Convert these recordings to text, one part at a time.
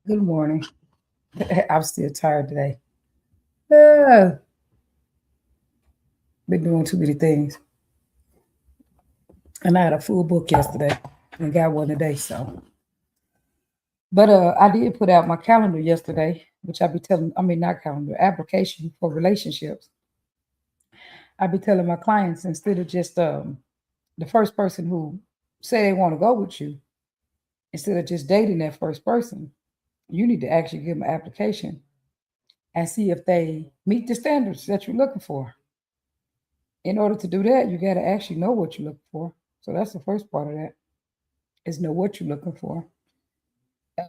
Good morning. I'm still tired today. Uh, been doing too many things. And I had a full book yesterday and got one today. But I did put out my calendar yesterday, which I be telling, I mean, not calendar, application for relationships. I be telling my clients instead of just the first person who say they want to go with you, instead of just dating that first person, you need to actually give them an application and see if they meet the standards that you're looking for. In order to do that, you got to actually know what you're looking for. So that's the first part of that is know what you're looking for. Uh,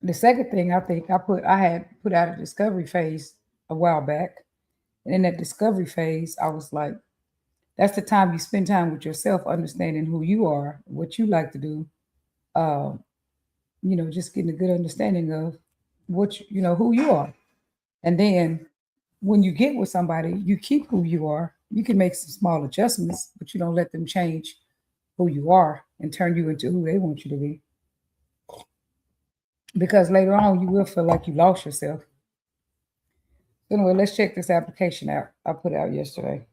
the second thing I think I had put out a discovery phase a while back, and in that discovery phase, I was like, that's the time you spend time with yourself, understanding who you are, what you like to do. Uh, just getting a good understanding of who you are, and then when you get with somebody, you keep who you are. You can make some small adjustments, but you don't let them change who you are and turn you into who they want you to be. Because later on, you will feel like you lost yourself. Anyway, let's check this application out I put out yesterday.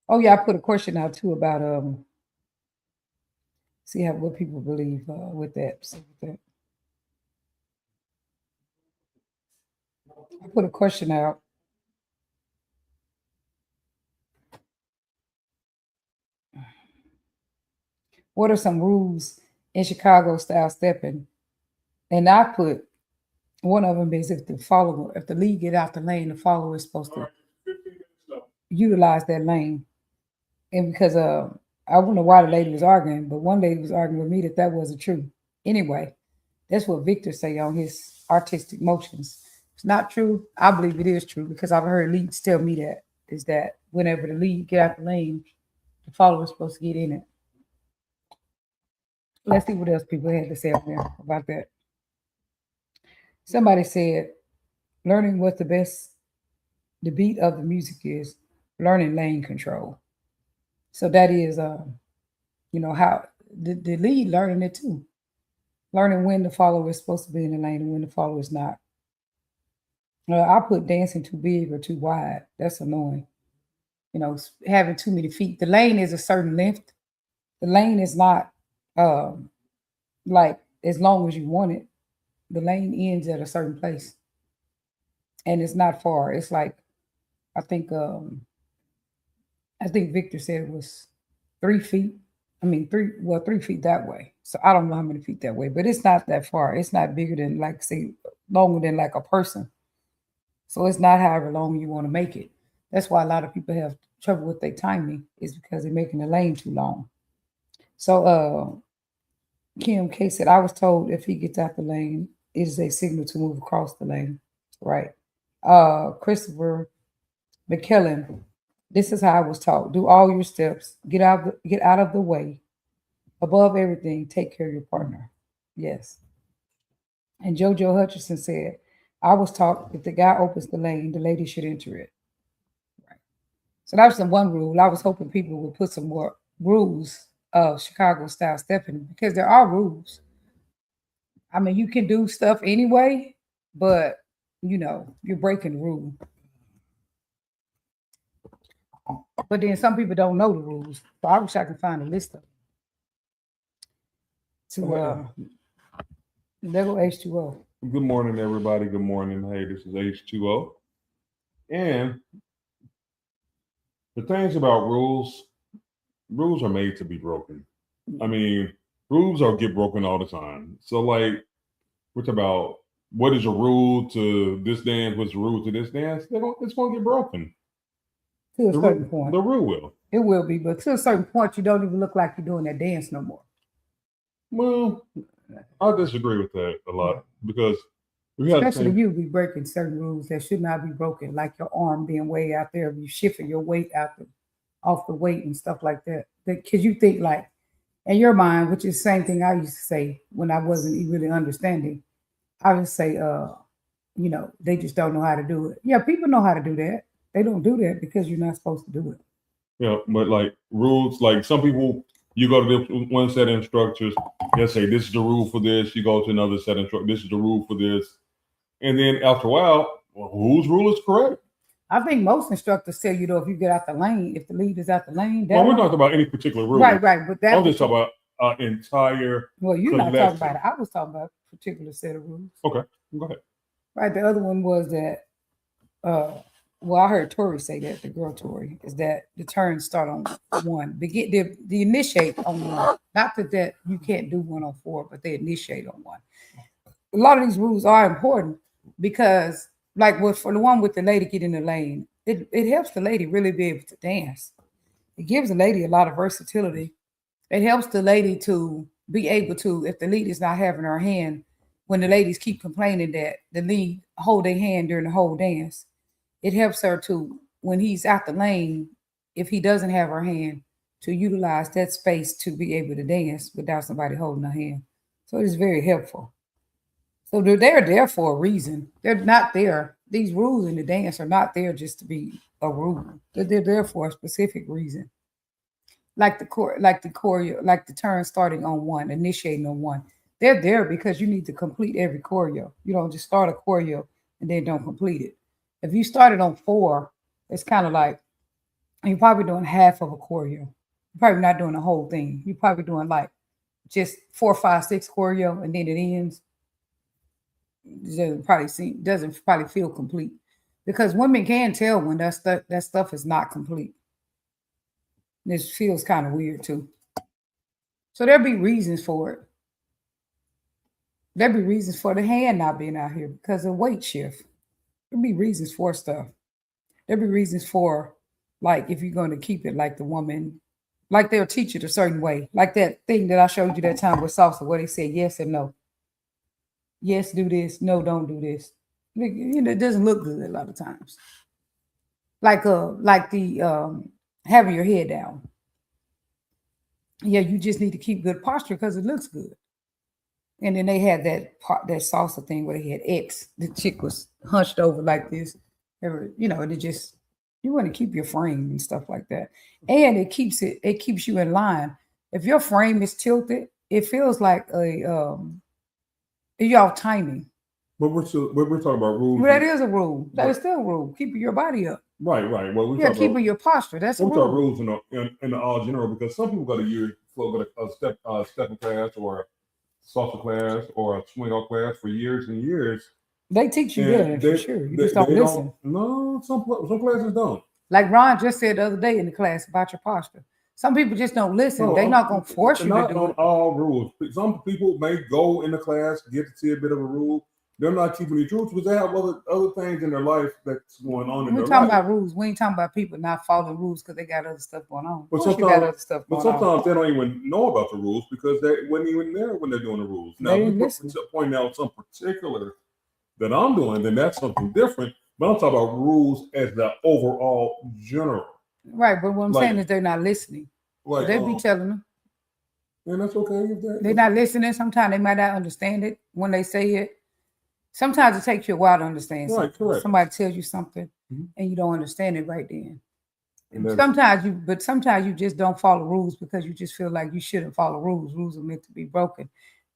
Oh yeah, I put a question out too about see how what people believe with that. So with that. I put a question out. What are some rules in Chicago style stepping? And I put one of them is if the lead get out the lane, the follower is supposed to utilize that lane. And because I don't know why the lady was arguing, but one lady was arguing with me that wasn't true. Anyway, that's what Victor say on his artistic motions. It's not true. I believe it is true because I've heard leads tell me that is that whenever the lead get out the lane, the follower is supposed to get in it. Let's see what else people had to say on there about that. Somebody said learning what the beat of the music is, learning lane control. So that is how the lead learning it too. Learning when the follower is supposed to be in the lane and when the follower is not. I put dancing too big or too wide. That's annoying. Having too many feet. The lane is a certain length. The lane is not um, like as long as you want it. The lane ends at a certain place, and it's not far. It's like I think um, I think Victor said it was 3 feet. I mean 3 feet that way. So I don't know how many feet that way, but it's not that far. It's not bigger than like say longer than like a person. So it's not however long you want to make it. That's why a lot of people have trouble with their timing is because they're making the lane too long. So Kim K said, I was told if he gets out the lane, it is a signal to move across the lane. Right. Christopher McKellen, this is how I was taught. Do all your steps, get out of the way. Above everything, take care of your partner. Yes. And JoJo Hutchinson said, I was taught if the guy opens the lane, the lady should enter it. Right. So that was the one rule. I was hoping people would put some more rules of Chicago style stepping because there are rules. I mean, you can do stuff anyway, but you're breaking the rule. But then some people don't know the rules. So I wish I could find a list of them. To there go H2O. Good morning, everybody. Good morning. Hey, this is H2O. And the things about rules are made to be broken. I mean, rules are get broken all the time. So, like, which about what is a rule to this dance? What's a rule to this dance? It's going to get broken. To a certain point. The rule will. It will be, but to a certain point, you don't even look like you're doing that dance no more. Well, I disagree with that a lot because especially you be breaking certain rules that should not be broken, like your arm being way out there, you shifting your weight off the weight and stuff like that. Because you think like in your mind, which is the same thing I used to say when I wasn't really understanding. I would say, you know, they just don't know how to do it. Yeah, people know how to do that. They don't do that because you're not supposed to do it. Yeah, but like rules, like some people, you go to one set of instructors, they'll say this is the rule for this. You go to another set of instructors, this is the rule for this, and then after a while, well, whose rule is correct? I think most instructors tell you though, if you get out the lane, if the lead is out the lane, that Well, we're one- not talking about any particular rule. right, but that I'm just talking about entire. well, you're not talking collection. about it. I was talking about a particular set of rules. Okay, go ahead. Right. The other one was that well, I heard Tori say that, the girl Tori, is that the turns start on one. Begin the initiate on one. Not that you can't do 1 on 4, but they initiate on one. A lot of these rules are important because, like, for the one with the lady get in the lane, it helps the lady really be able to dance. It gives the lady a lot of versatility. It helps the lady to be able to, if the lead is not having her hand, when the ladies keep complaining that the lead hold their hand during the whole dance, it helps her to, when he's out the lane, if he doesn't have her hand, to utilize that space to be able to dance without somebody holding her hand. So it is very helpful. So they're there for a reason. They're not there. These rules in the dance are not there just to be a rule. They're there for a specific reason. Like the choreo, like the turn starting on one, initiating on one. They're there because you need to complete every choreo. You don't just start a choreo and then don't complete it. If you started on 4, it's kind of like you're probably doing half of a choreo. You're probably not doing the whole thing. You're probably doing like just 4, 5, 6 choreo, and then it ends. Doesn't probably feel complete because women can tell when that stuff is not complete. This feels kind of weird too. So there'll be reasons for it. There'll be reasons for the hand not being out here because of weight shift. There'll be reasons for stuff. There'll be reasons for, like, if you're going to keep it like the woman, like they'll teach it a certain way. Like that thing that I showed you that time with salsa where they said yes and no. Yes, do this. No, don't do this. You know, it doesn't look good a lot of times. Like the having your head down. Yeah, you just need to keep good posture because it looks good. And then they had that salsa thing where they had X. The chick was hunched over like this. You know, it just, you want to keep your frame and stuff like that. And it keeps you in line. If your frame is tilted, it feels like y'all timing. But we're talking about rules. Well, that is a rule. That is still a rule. Keeping your body up. Right. Well, keeping your posture. That's a rule. We talk rules in the all general because some people got a stepping class or a salsa class or a swing out class for years and years. They teach you that for sure. You just don't listen. No, some classes don't. Like Ron just said the other day in the class about your posture. Some people just don't listen. They're not going to force you to do it. Not on all rules. Some people may go in the class, get to see a bit of a rule. They're not keeping the truth because they have other things in their life that's going on in their life. We're talking about rules. We ain't talking about people not following rues because they got other stuff going on. But sometimes they don't even know about the rules because they weren't even there when they're doing the rules. Now, if you're pointing out some particular that I'm doing, then that's something different. But I'm talking about rules as the overall general. Right, but what I'm saying is they're not listening. Like, they be telling them. And that's okay. They're not listening. Sometimes they might not understand it when they say it. Sometimes it takes you a while to understand something. Right, correct. Somebody tells you something and you don't understand it right then. Sometimes you just don't follow rules because you just feel like you shouldn't follow rules. Rules are meant to be broken,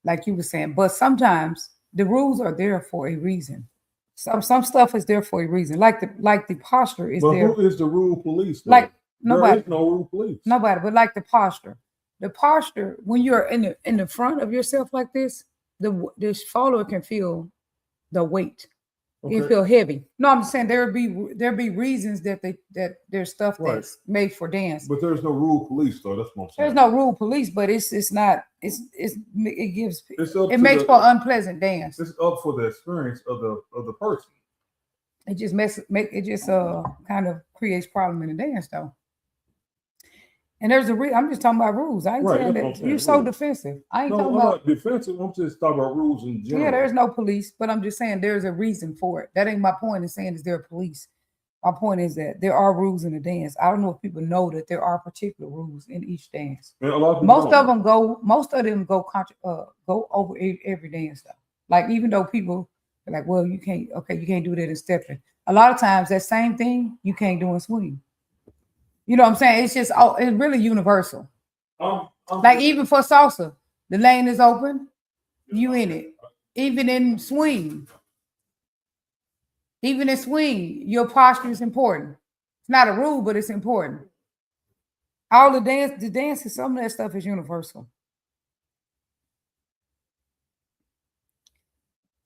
like you were saying. But sometimes the rules are there for a reason. Some stuff is there for a reason. Like the posture is there. But who is the rule police? Though? Like nobody. There is no rule police. Nobody. But like the posture when you're in the front of yourself like this, the follower can feel the weight. Okay. You feel heavy. No, I'm saying there be reasons that there's stuff that's made for dance. But there's no rule police though. That's what I'm saying. There's no rule police, but it makes for unpleasant dance. It's up for the experience of the person. It just kind of creates problem in the dance though. And there's I'm just talking about rules. I ain't saying that you're so defensive. I ain't talking about defensive. I'm just talking about rules in general. Yeah, there's no police, but I'm just saying there's a reason for it. That ain't my point in saying is there a police. My point is that there are rules in the dance. I don't know if people know that there are particular rules in each dance. Most of them go over every dance though. Like even though Like, well, you can't. Okay, you can't do that in stepping. A lot of times, that same thing you can't do in swing. You know what I'm saying? It's just it's really universal. Like even for salsa, the lane is open, you in it. Even in swing, your posture is important. It's not a rule, but it's important. All the dances, some of that stuff is universal.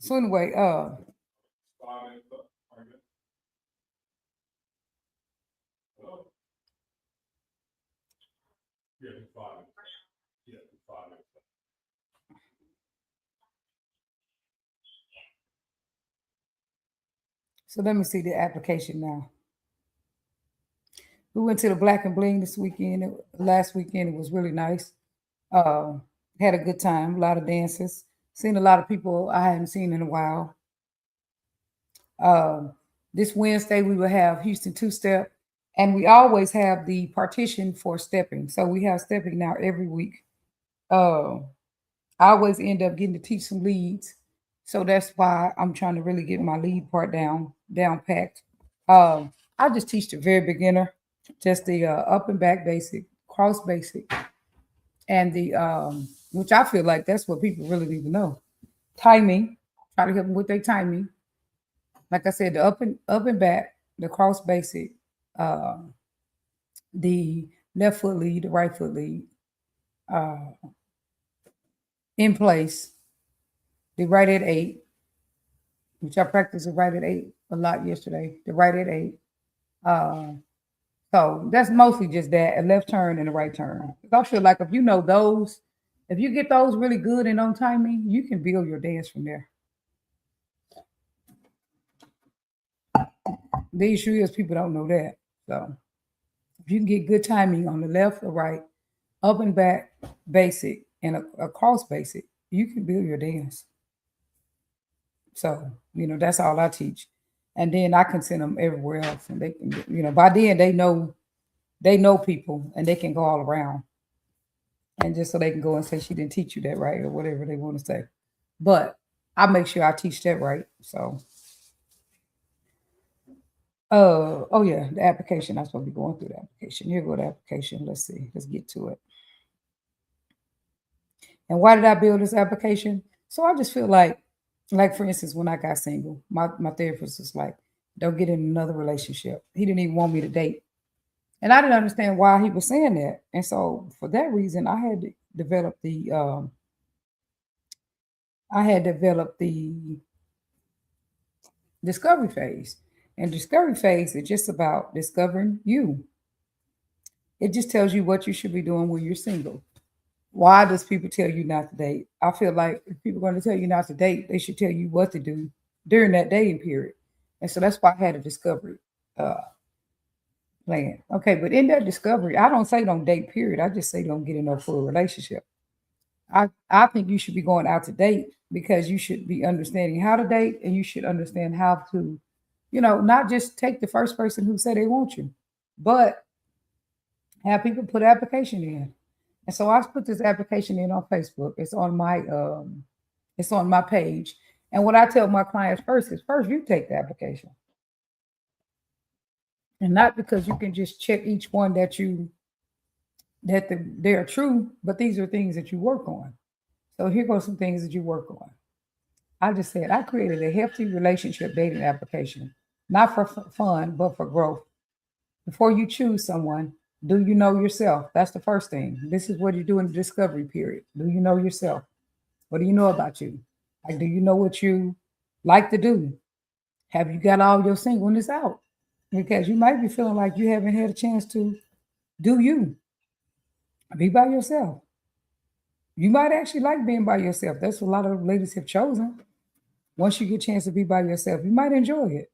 So anyway, so let me see the application now. We went to the Black and Bling this weekend. Last weekend it was really nice. Uh, had a good time. A lot of dances. Seen a lot of people I hadn't seen in a while. This Wednesday we will have Houston Two Step, and we always have the partition for stepping. So we have stepping now every week. Uh, I always end up getting to teach some leads, so that's why I'm trying to really get my lead part down packed. I just teach the very beginner, just the up and back basic, cross basic, and the which I feel like that's what people really need to know. Timing, try to help them with their timing. Like I said, the up and back, the cross basic, uh, the left foot lead, the right foot lead, uh, in place, the right at 8, which I practiced the right at 8 a lot yesterday. The right at 8. Uh, so that's mostly just that, a left turn and a right turn. I feel like if you know those, if you get those really good and on timing, you can build your dance from there. The issue is people don't know that. So if you can get good timing on the left or right, up and back basic, and a cross basic, you can build your dance. So, that's all I teach. And then I can send them everywhere else. And they can, by then they know people and they can go all around. And just so they can go and say she didn't teach you that right or whatever they want to say. But I make sure I teach that right. So oh yeah, the application. I'm supposed to be going through the application. Here go the application. Let's see. Let's get to it. And why did I build this application? So I just feel like for instance, when I got single, my therapist was like, don't get in another relationship. He didn't even want me to date. And I didn't understand why he was saying that. And so for that reason, I had developed the discovery phase. And discovery phase is just about discovering you. It just tells you what you should be doing when you're single. Why does people tell you not to date? I feel like if people are going to tell you not to date, they should tell you what to do during that dating period. And so that's why I had a discovery plan. Okay, but in that discovery, I don't say don't date, period. I just say don't get in a full relationship. I think you should be going out to date because you should be understanding how to date and you should understand how to, not just take the first person who said they want you, but have people put application in. And so I put this application in on Facebook. It's on my page. And what I tell my clients first is first you take the application. And not because you can just check each one they're true, but these are things that you work on. So here goes some things that you work on. I just said I created a healthy relationship dating application, not for fun, but for growth. Before you choose someone, do you know yourself? That's the first thing. This is what you do in the discovery period. Do you know yourself? What do you know about you? Like, do you know what you like to do? Have you got all your singleness out? Because you might be feeling like you haven't had a chance to do you. Be by yourself. You might actually like being by yourself. That's what a lot of ladies have chosen. Once you get a chance to be by yourself, you might enjoy it.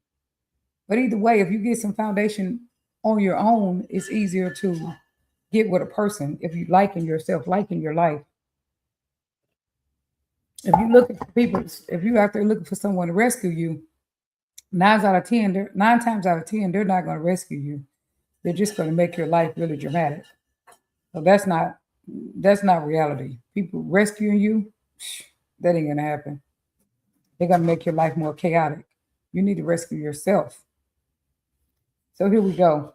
But either way, if you get some foundation on your own, it's easier to get with a person if you liking yourself, liking your life. If you looking for people, if you out there looking for someone to rescue you, 9 times out of 10, they're not going to rescue you. They're just going to make your life really dramatic. So that's not reality. People rescuing you, that ain't gonna happen. They're going to make your life more chaotic. You need to rescue yourself. So here we go.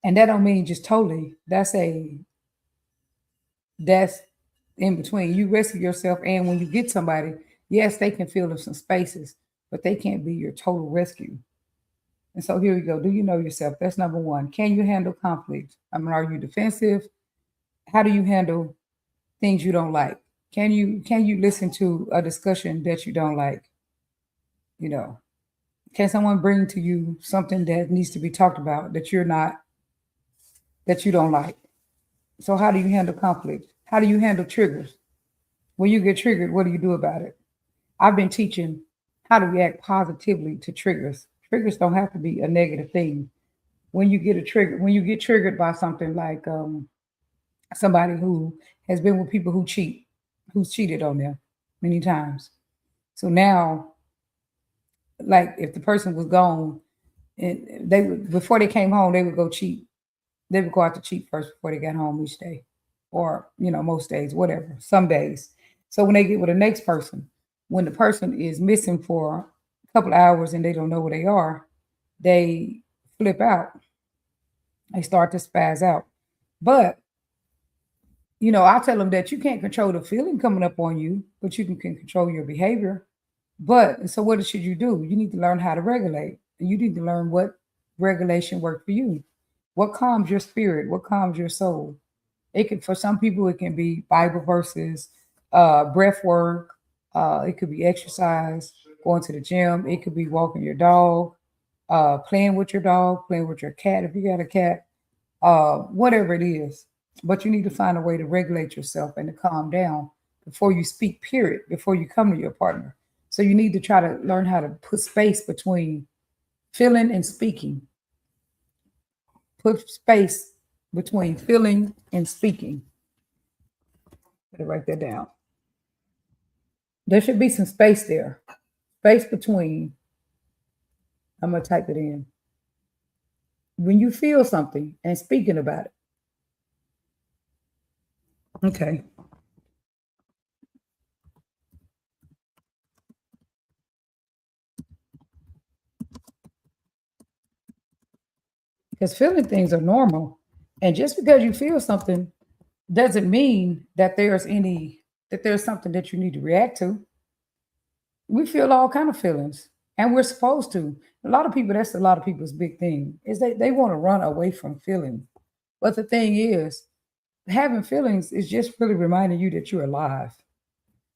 And that don't mean just totally. That's in between. You rescue yourself, and when you get somebody, yes, they can fill in some spaces, but they can't be your total rescue. And so here we go. Do you know yourself? That's number one. Can you handle conflict? I mean, are you defensive? How do you handle things you don't like? Can you listen to a discussion that you don't like? You know, can someone bring to you something that needs to be talked about that you don't like? So how do you handle conflict? How do you handle triggers? When you get triggered, what do you do about it? I've been teaching how to react positively to triggers. Triggers don't have to be a negative thing. When you get triggered by something like somebody who has been with people who's cheated on them many times. So now, like if the person was gone and they would, before they came home, they would go cheat. They would go out to cheat first before they got home each day, or most days, whatever. Some days. So when they get with the next person, when the person is missing for a couple of hours and they don't know where they are, they flip out. They start to spaz out. But I tell them that you can't control the feeling coming up on you, but you can control your behavior. But so what should you do? You need to learn how to regulate. And you need to learn what regulation worked for you. What calms your spirit? What calms your soul? For some people, it can be Bible verses, breath work. It could be exercise, going to the gym. It could be walking your dog, playing with your dog, playing with your cat if you got a cat, whatever it is. But you need to find a way to regulate yourself and to calm down before you speak, period, before you come to your partner. So you need to try to learn how to put space between feeling and speaking. Put space between feeling and speaking. Better write that down. There should be some space there. Space between. I'm going to type it in. When you feel something and speaking about it. Okay. Because feeling things are normal. And just because you feel something doesn't mean that there's something that you need to react to. We feel all kind of feelings, and we're supposed to. That's a lot of people's big thing, is they want to run away from feeling. But the thing is, having feelings is just really reminding you that you're alive.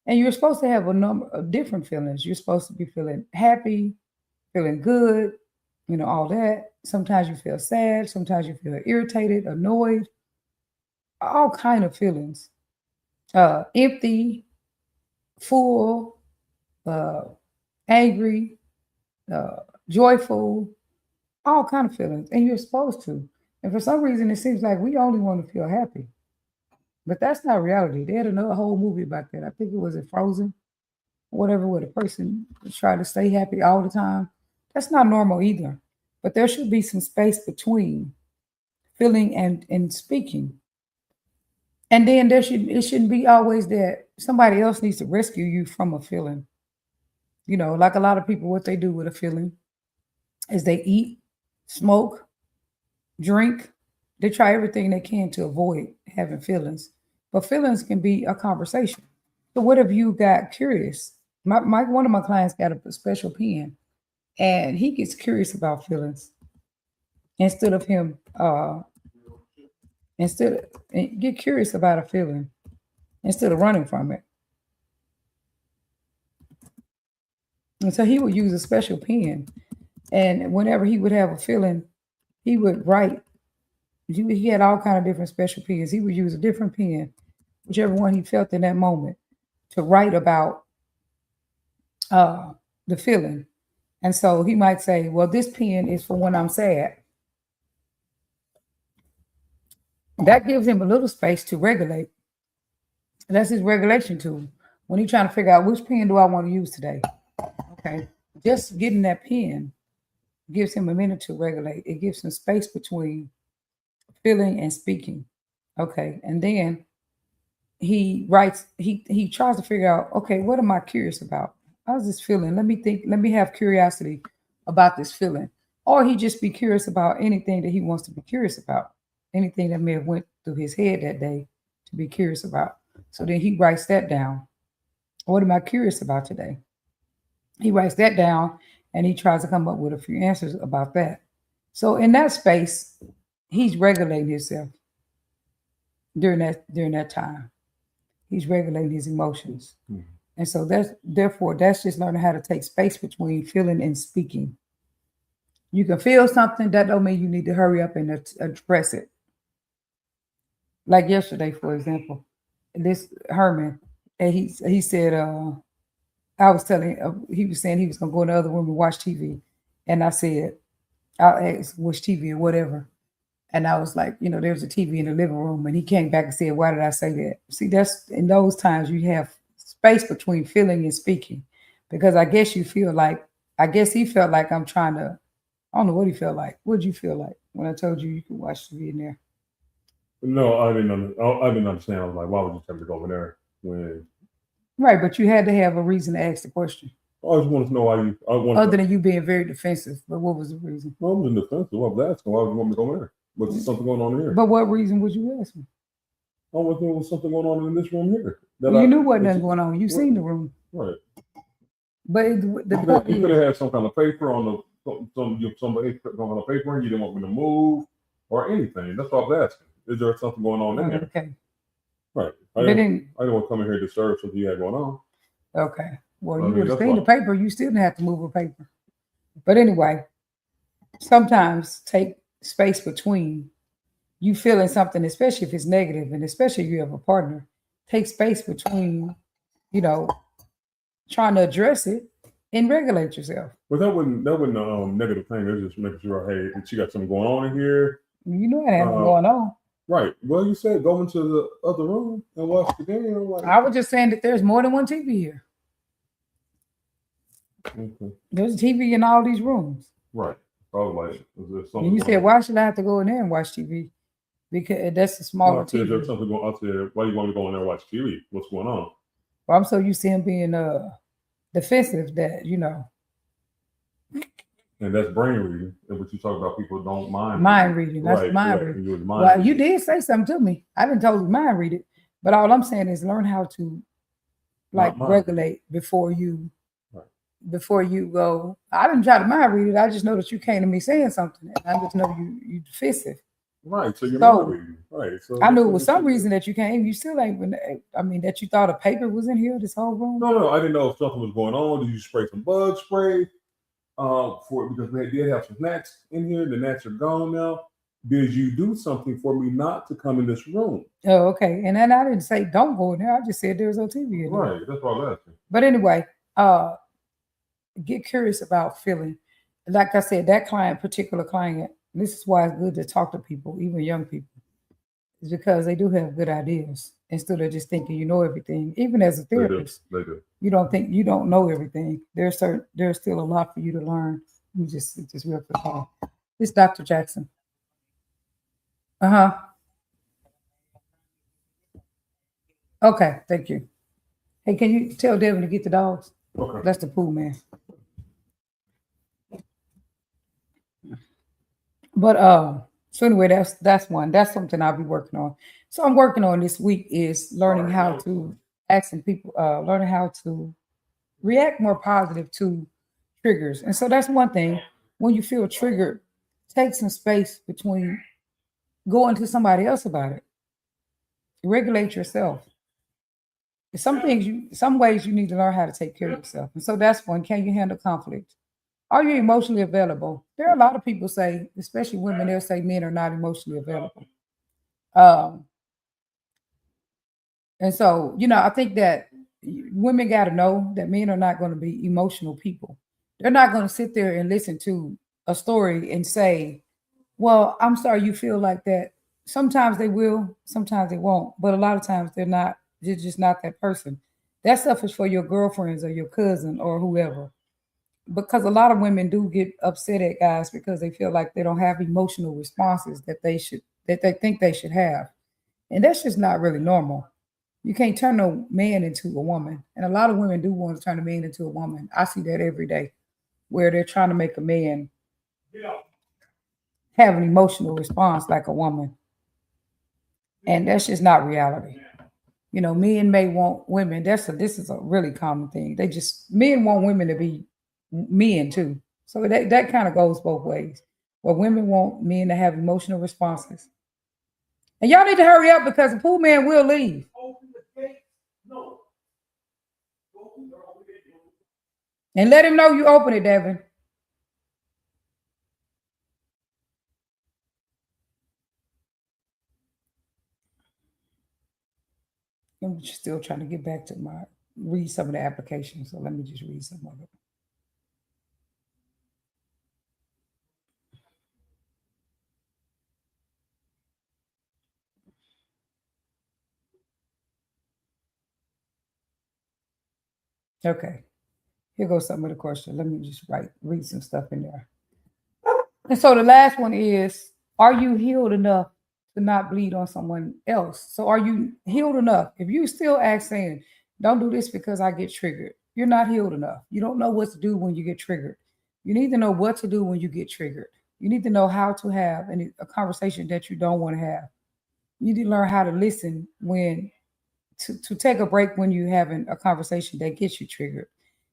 And you're supposed to have a number of different feelings. You're supposed to be feeling happy, feeling good, all that. Sometimes you feel sad, sometimes you feel irritated, annoyed, all kind of feelings. Empty, full, uh, angry, joyful, all kind of feelings. And you're supposed to. And for some reason, it seems like we only want to feel happy. But that's not reality. They had another whole movie about that. I think it was in Frozen, whatever, where the person try to stay happy all the time. That's not normal either. But there should be some space between feeling and speaking. And then it shouldn't be always that somebody else needs to rescue you from a feeling. Like a lot of people, what they do with a feeling is they eat, smoke, drink. They try everything they can to avoid having feelings. But feelings can be a conversation. So what if you got curious? One of my clients got a special pen, and he gets curious about feelings instead of him get curious about a feeling instead of running from it. And so he would use a special pen, and whenever he would have a feeling, he would write. He had all kind of different special pens. He would use a different pen, whichever one he felt in that moment, to write about the feeling. And so he might say, well, this pen is for when I'm sad. That gives him a little space to regulate. That's his regulation tool. When he's trying to figure out which pen do I want to use today. Okay. Just getting that pen gives him a minute to regulate. It gives him space between feeling and speaking. Okay. And then he tries to figure out, okay, what am I curious about? how's this feeling? Let me think. Let me have curiosity about this feeling. Or he just be curious about anything that he wants to be curious about, anything that may have went through his head that day to be curious about. So then he writes that down. What am I curious about today? He writes that down and he tries to come up with a few answers about that. So in that space, he's regulating himself during that time. He's regulating his emotions. Mhm. And so that's just learning how to take space between feeling and speaking. You can feel something, that don't mean you need to hurry up and address it. Like yesterday, for example, this Herman, and he said, I was telling, he was saying he was gonna go in the other room and watch TV, and I said, I'll ask watch TV or whatever, and I was like, there's a TV in the living room, and he came back and said, why did I say that? See, that's in those times you have space between feeling and speaking, because I guess he felt like I'm trying to. I don't know what he felt like. What did you feel like when I told you could watch TV in there? No, I didn't. I didn't understand. I was like, why would you tell me to go over there when? Right, but you had to have a reason to ask the question. I just wanted to know why you. Other than you being very defensive, but what was the reason? I was in defensive. I was asking, why would you want me to go over there? Was there something going on here? But what reason would you ask me? I was thinking there was something going on in this room here. You knew what nothing going on. You seen the room. Right. But you could have had some kind of paper on the somebody on a paper and you didn't want me to move or anything. That's what I was asking. Is there something going on in there? Okay. Right. I didn't want to come in here to disturb something you had going on. Okay. Well, you would have seen the paper. You still didn't have to move a paper. But anyway, sometimes take space between you feeling something, especially if it's negative, and especially if you have a partner. Take space between, trying to address it and regulate yourself. But that wasn't negative thing. It was just making sure, hey, she got something going on in here. You know what happened going on. Right. Well, you said go into the other room and watch the game. Like, I was just saying that there's more than one TV here. Okay. There's a TV in all these rooms. Right. I was like, is there something? And you said, why should I have to go in there and watch TV? Because that's a smaller TV. There's something going on. I said, why do you want me to go in there and watch TV? What's going on? Well, I'm so used to him being defensive that, And that's brain reading. And what you talk about, people don't mind. Mind reading. That's right, mind right. reading. Well, you did say something to me. I didn't totally mind read it. But all I'm saying is learn how to regulate before you go. I didn't try to mind read it. I just know that you came to me saying something. And I just know you defensive. Right. So you're mind reading. Right. So I knew it was some reason that you came. You still ain't that you thought a paper was in here, this whole room. No. I didn't know if something was going on. Did you spray some bug spray? Because they did have some gnats in here. The gnats are gone now. Did you do something for me not to come in this room? Oh, okay. And then I didn't say don't go in there. I just said there's no TV in there. Right. That's what I was asking. But anyway, get curious about feeling. Like I said, that particular client, this is why it's good to talk to people, even young people, is because they do have good ideas instead of just thinking you know everything. Even as a therapist, they do. You don't know everything. There's still a lot for you to learn. You just real quick. This is Dr. Jackson. Okay, thank you. Hey, can you tell Devin to get the dogs? Okay. That's the pool man. But so anyway, that's one. That's something I'll be working on. So I'm working on this week is learning how to asking people, learning how to react more positive to triggers. And so that's one thing. When you feel triggered, take some space between going to somebody else about it. Regulate yourself. Some ways you need to learn how to take care of yourself. And so that's one. Can you handle conflict? Are you emotionally available? There are a lot of people say, especially women, they'll say men are not emotionally available. And so, I think that women got to know that men are not going to be emotional people. They're not going to sit there and listen to a story and say, well, I'm sorry you feel like that. Sometimes they will, sometimes they won't. But a lot of times they're not. They're just not that person. That stuff is for your girlfriends or your cousin or whoever. Because a lot of women do get upset at guys because they feel like they don't have emotional responses that they think they should have. And that's just not really normal. You can't turn a man into a woman. And a lot of women do want to turn a man into a woman. I see that every day where they're trying to make a man have an emotional response like a woman. And that's just not reality. Men may want women. This is a really common thing. Men want women to be men too. So that kind of goes both ways. Where women want men to have emotional responses. And y'all need to hurry up because the pool man will leave. And let him know you open it, Devin. I'm still trying to get back to read some of the applications. So let me just read some of it. Okay. Here goes some of the questions. Let me just read some stuff in there. And so the last one is, are you healed enough to not bleed on someone else? So are you healed enough? If you still ask saying, don't do this because I get triggered, you're not healed enough. You don't know what to do when you get triggered. You need to know what to do when you get triggered. You need to know how to have a conversation that you don't want to have. You need to learn how to listen to take a break when you're having a conversation that gets you triggered.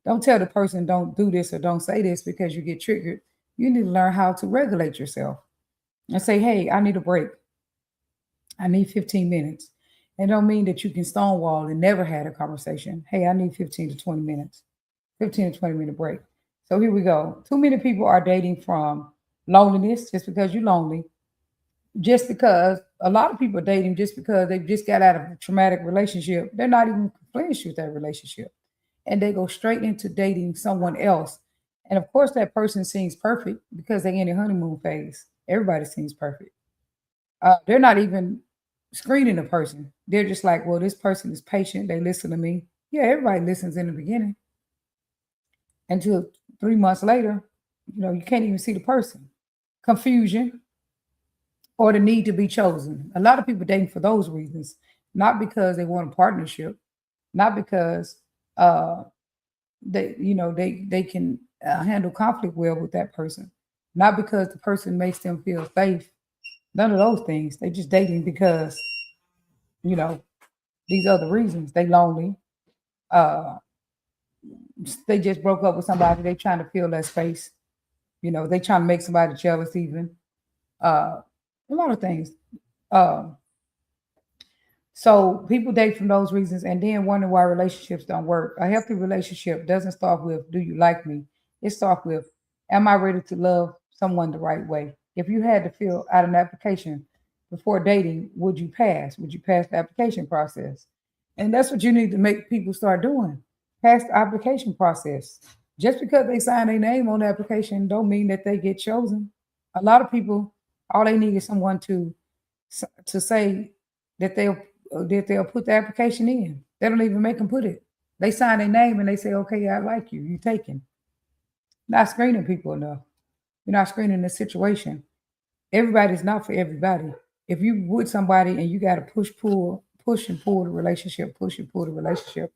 Don't tell the person don't do this or don't say this because you get triggered. You need to learn how to regulate yourself and say, hey, I need a break. I need 15 minutes. It don't mean that you can stonewall and never had a conversation. Hey, I need 15 to 20 minutes, 15 to 20-minute break. So here we go. Too many people are dating from loneliness just because you're lonely. Just because a lot of people are dating just because they just got out of a traumatic relationship. They're not even finished with that relationship. And they go straight into dating someone else. And of course, that person seems perfect because they're in the honeymoon phase. Everybody seems perfect. They're not even screening the person. They're just like, well, this person is patient. They listen to me. Yeah, everybody listens in the beginning. Until 3 months later, you can't even see the person. Confusion or the need to be chosen. A lot of people dating for those reasons, not because they want a partnership, not because they can handle conflict well with that person, not because the person makes them feel safe. None of those things. They just dating because you know these other reasons. They lonely. Uh, they just broke up with somebody. They trying to fill that space. They trying to make somebody jealous. Even a lot of things. Um, So people date from those reasons and then wonder why relationships don't work. A healthy relationship doesn't start with, do you like me? It starts with, am I ready to love someone the right way? If you had to fill out an application before dating, would you pass? Would you pass the application process? And that's what you need to make people start doing. Pass the application process. Just because they sign their name on the application don't mean that they get chosen. A lot of people, all they need is someone to say that they'll put the application in. They don't even make them put it. They sign their name and they say, okay, I like you. You taken. Not screening people enough. You're not screening the situation. Everybody's not for everybody. If you with somebody and you got to push and pull the relationship, push and pull the relationship,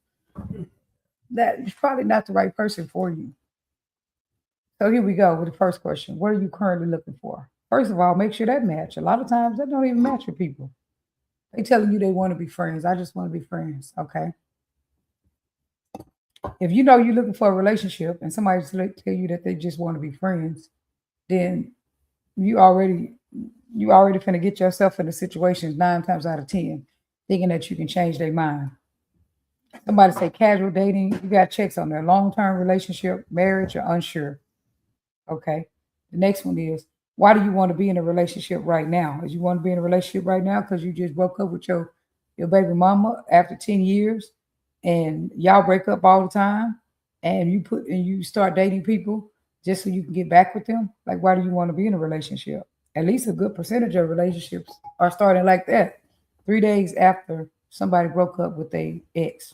that is probably not the right person for you. So here we go with the first question. What are you currently looking for? First of all, make sure that match. A lot of times that don't even match with people. They telling you they want to be friends. I just want to be friends. Okay. If you know you're looking for a relationship and somebody tell you that they just want to be friends, then you already finna get yourself in a situation 9 times out of 10 thinking that you can change their mind. Somebody say casual dating, you got checks on their long-term relationship, marriage, or unsure. Okay. The next one is, why do you want to be in a relationship right now? Is you want to be in a relationship right now because you just broke up with your baby mama after 10 years and y'all break up all the time and you start dating people just so you can get back with them? Like, why do you want to be in a relationship? At least a good percentage of relationships are starting like that 3 days after somebody broke up with their ex.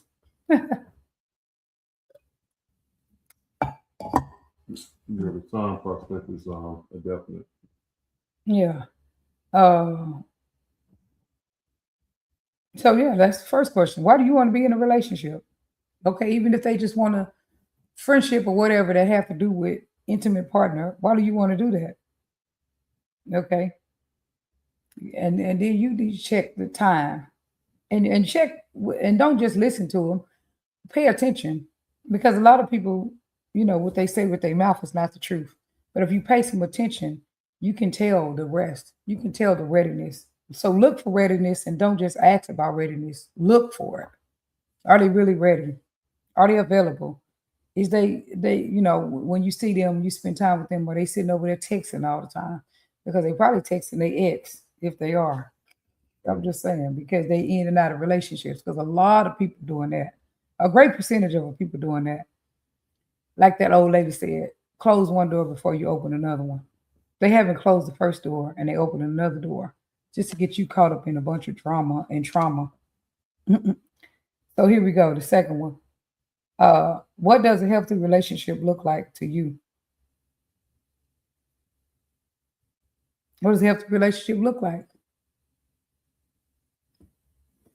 Yeah, the time prospect is a definite. Yeah. Uh, So yeah, that's the first question. Why do you want to be in a relationship? Okay, even if they just want a friendship or whatever that have to do with intimate partner, why do you want to do that? Okay, and then you need to check the time and check and don't just listen to them. Pay attention because a lot of people, what they say with their mouth is not the truth. But if you pay some attention, you can tell the rest. You can tell the readiness. So look for readiness and don't just ask about readiness. Look for it. Are they really ready? Are they available? Is when you see them, you spend time with them, or they sitting over there texting all the time because they probably texting their ex if they are. I'm just saying because they in and out of relationships because a lot of people doing that. A great percentage of people doing that. Like that old lady said, close one door before you open another one. They haven't closed the first door and they open another door just to get you caught up in a bunch of drama and trauma. Mm-mm. So here we go. The second one. What does a healthy relationship look like to you? What does a healthy relationship look like?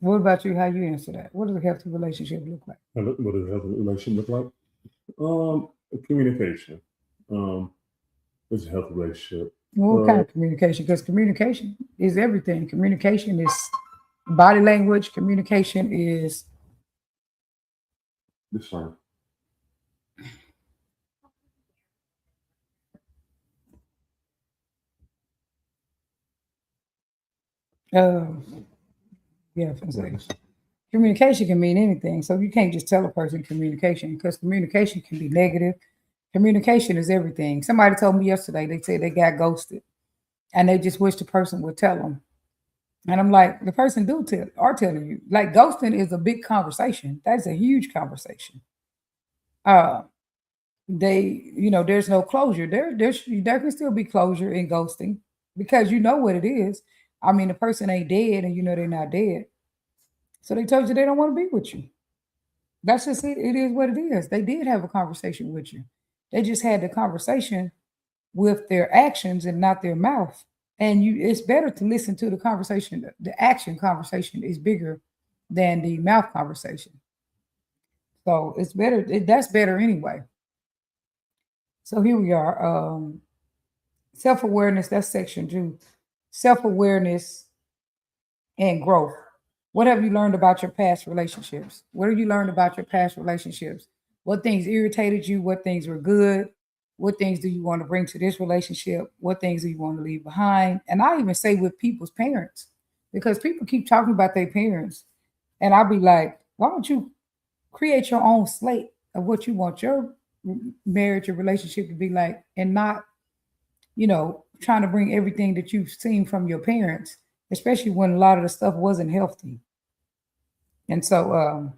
What about you? How you answer that? What does a healthy relationship look like? What does a healthy relationship look like? Communication. It's a healthy relationship. What kind of communication? Because communication is everything. Communication is body language. Communication is This one. yeah, I was gonna say, communication can mean anything. So you can't just tell a person communication because communication can be negative. Communication is everything. Somebody told me yesterday, they said they got ghosted and they just wish the person would tell them. And I'm like, the person are telling you. Like ghosting is a big conversation. That's a huge conversation. Uh there's no closure. There can still be closure in ghosting because you know what it is. I mean, the person ain't dead and you know they're not dead. So they told you they don't want to be with you. That's just it. It is what it is. They did have a conversation with you. They just had the conversation with their actions and not their mouth. And it's better to listen to the conversation. The action conversation is bigger than the mouth conversation. So it's better. That's better anyway. So here we are. Self awareness. That's section 2. Self awareness and growth. What have you learned about your past relationships? What have you learned about your past relationships? What things irritated you? What things were good? What things do you want to bring to this relationship? What things do you want to leave behind? And I even say with people's parents, because people keep talking about their parents. And I'll be like, why don't you create your own slate of what you want your marriage or relationship to be like and not, trying to bring everything that you've seen from your parents, especially when a lot of the stuff wasn't healthy. And so,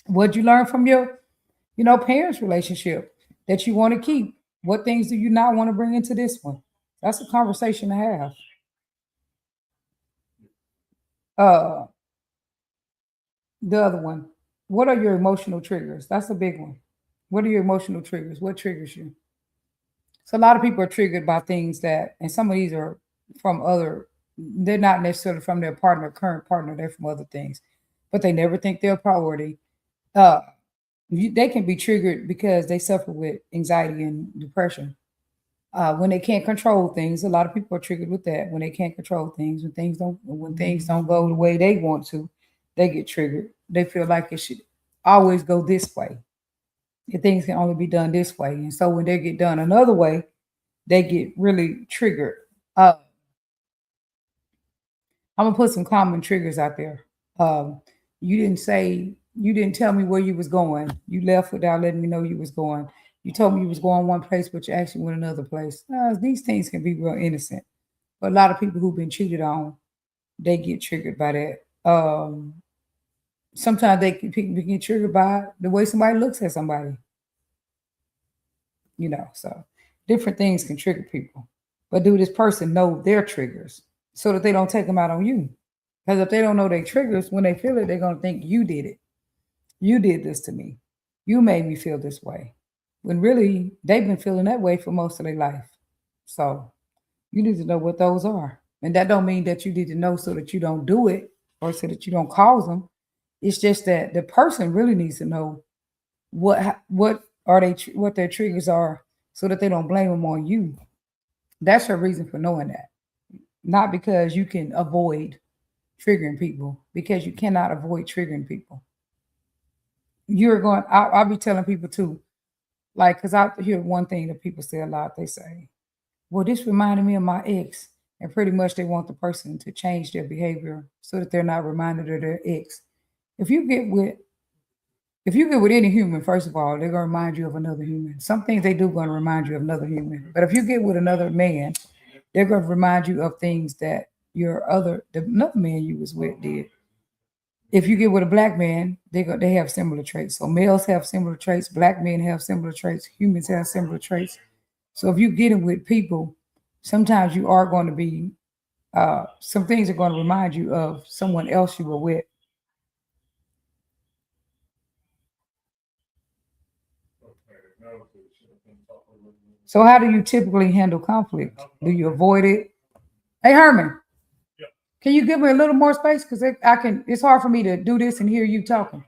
what'd you learn from your, parents' relationship that you want to keep? What things do you not want to bring into this one? That's a conversation to have. Uh, the other one, what are your emotional triggers? That's a big one. What are your emotional triggers? What triggers you? So a lot of people are triggered by things that, and some of these are from other. They're not necessarily from their partner, current partner. They're from other things, but they never think they're a priority. Uh, they can be triggered because they suffer with anxiety and depression. When they can't control things, a lot of people are triggered with that. When they can't control things, when things don't go the way they want to, they get triggered. They feel like it should always go this way. If things can only be done this way, and so when they get done another way, they get really triggered. Uh, I'm gonna put some common triggers out there. Um, you didn't tell me where you was going. You left without letting me know you was going. You told me you was going one place, but you actually went another place. These things can be real innocent, but a lot of people who've been cheated on, they get triggered by that. Sometimes people get triggered by the way somebody looks at somebody. So different things can trigger people. But do this person know their triggers so that they don't take them out on you? Because if they don't know their triggers, when they feel it, they're going to think you did it. You did this to me. You made me feel this way. When really they've been feeling that way for most of their life. So you need to know what those are. And that don't mean that you need to know so that you don't do it. or so that you don't cause them. It's just that the person really needs to know what are what their triggers are, so that they don't blame them on you. That's her reason for knowing that, not because you can avoid triggering people, because you cannot avoid triggering people. You're going. I'll be telling people too, like, because I hear one thing that people say a lot. They say, "Well, this reminded me of my ex," and pretty much they want the person to change their behavior so that they're not reminded of their ex. If you get with if you get with any human, first of all, they're gonna remind you of another human. Some things they do gonna remind you of another human. But if you get with another man, they're gonna remind you of things that another man you was with did. If you get with a black man, they have similar traits. So males have similar traits, black men have similar traits, humans have similar traits. So if you get in with people, sometimes you are going to be some things are going to remind you of someone else you were with. So how do you typically handle conflict? Do you avoid it? Hey Herman, can you give me a little more space? Because I can. It's hard for me to do this and hear you talking.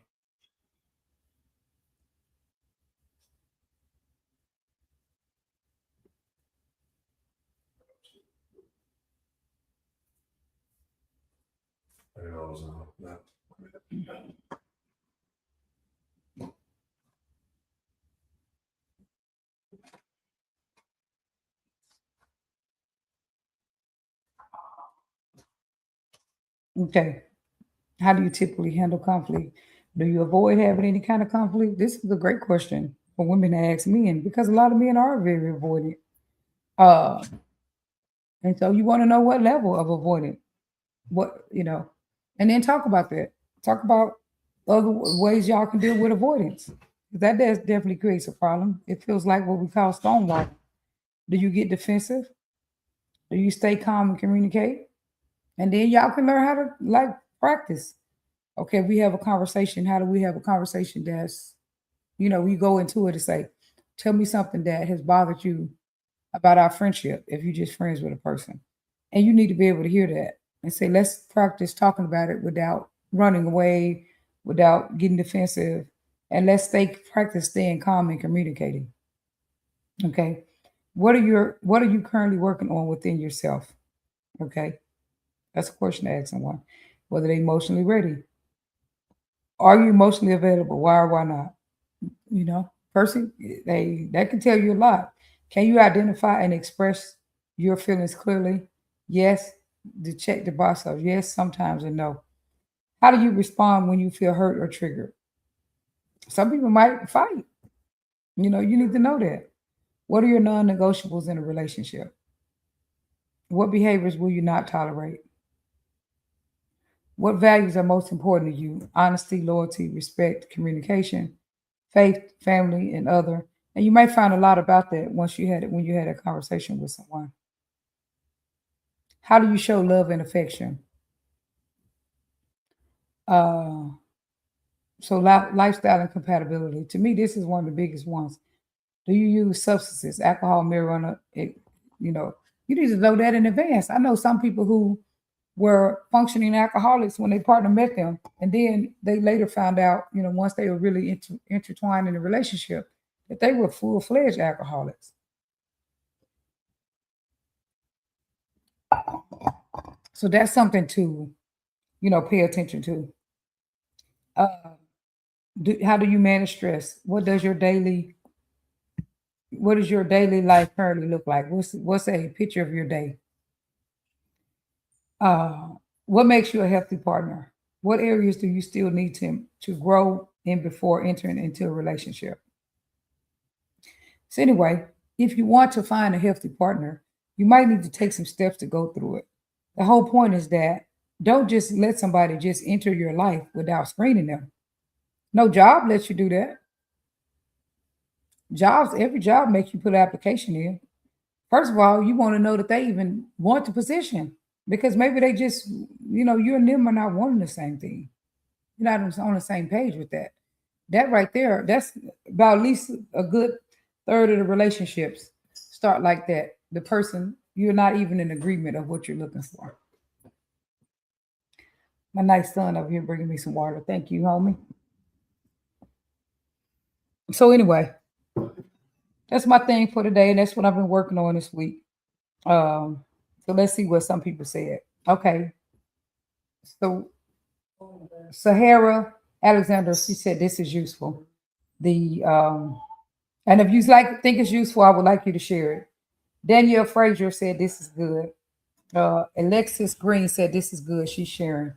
Okay. How do you typically handle conflict? Do you avoid having any kind of conflict? This is a great question for women to ask men, because a lot of men are very avoidant. Uh, and so you want to know what level of avoidant, and then talk about that. Talk about other ways y'all can deal with avoidance. That does definitely creates a problem. It feels like what we call stonewall. Do you get defensive? Do you stay calm and communicate? And then y'all can learn how to like practice. Okay, we have a conversation. How do we have a conversation that's, we go into it to say, tell me something that has bothered you about our friendship if you're just friends with a person. And you need to be able to hear that and say, let's practice talking about it without running away, without getting defensive. And let's practice staying calm and communicating. Okay. What are you currently working on within yourself? Okay. That's a question to ask someone. Whether they're emotionally ready. Are you emotionally available? Why or why not? Person, that can tell you a lot. Can you identify and express your feelings clearly? Yes. To check the box of yes, sometimes, and no. How do you respond when you feel hurt or triggered? Some people might fight. You need to know that. What are your non-negotiables in a relationship? What behaviors will you not tolerate? What values are most important to you? Honesty, loyalty, respect, communication, faith, family, and other. And you might find a lot about that when you had a conversation with someone. How do you show love and affection? Uh, lifestyle and compatibility. To me, this is one of the biggest ones. Do you use substances, alcohol, marijuana? You know, you need to know that in advance. I know some people who were functioning alcoholics when their partner met them, and then they later found out, once they were really intertwined in a relationship, that they were full-fledged alcoholics. So that's something to, pay attention to. Uh, how do you manage stress? What does your daily life currently look like? What's a picture of your day? Uh, what makes you a healthy partner? What areas do you still need to grow in before entering into a relationship? So anyway, if you want to find a healthy partner, you might need to take some steps to go through it. The whole point is that don't just let somebody just enter your life without screening them. No job lets you do that. Every job makes you put an application in. First of all, you want to know that they even want the position, because maybe they just, you and them are not wanting the same thing. You're not on the same page with that. That right there, that's about at least a good third of the relationships start like that. The person, you're not even in agreement of what you're looking for. My nice son over here bringing me some water. Thank you, homie. So anyway, that's my thing for today, and that's what I've been working on this week. So let's see what some people said. Okay, so Sahara Alexander, she said this is useful. The and if you think it's useful, I would like you to share it. Danielle Frazier said this is good. Alexis Green said this is good. She's sharing.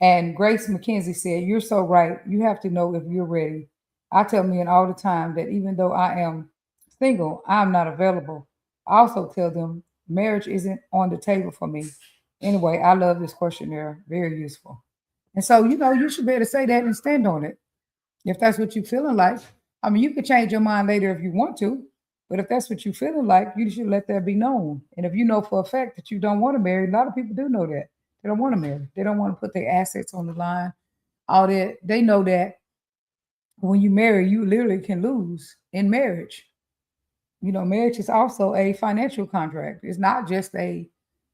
And Grace McKenzie said, "You're so right. You have to know if you're ready. I tell men all the time that even though I am single, I'm not available. I also tell them marriage isn't on the table for me. Anyway, I love this questionnaire. Very useful. And so, you should be able to say that and stand on it. If that's what you're feeling like. I mean, you could change your mind later if you want to, but if that's what you're feeling like, you should let that be known. And if you know for a fact that you don't want to marry, a lot of people do know that. They don't want to marry. They don't want to put their assets on the line. All that. They know that when you marry, you literally can lose in marriage. Marriage is also a financial contract. It's not just a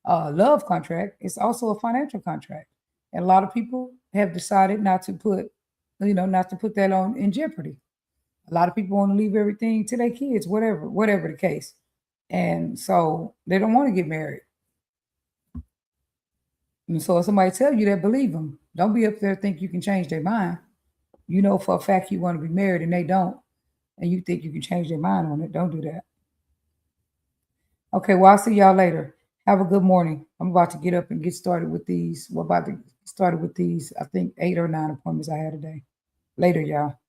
love contract. It's also a financial contract. And a lot of people have decided not to put that on in jeopardy. A lot of people want to leave everything to their kids, whatever the case. And so they don't want to get married. And so if somebody tell you that, believe them. Don't be up there think you can change their mind. You know for a fact you want to be married and they don't, and you think you can change their mind on it. Don't do that. Okay, well, I'll see y'all later. Have a good morning. I'm about to get up and get started with these. We're about to get started with these, I think 8 or 9 appointments I had today. Later, y'all.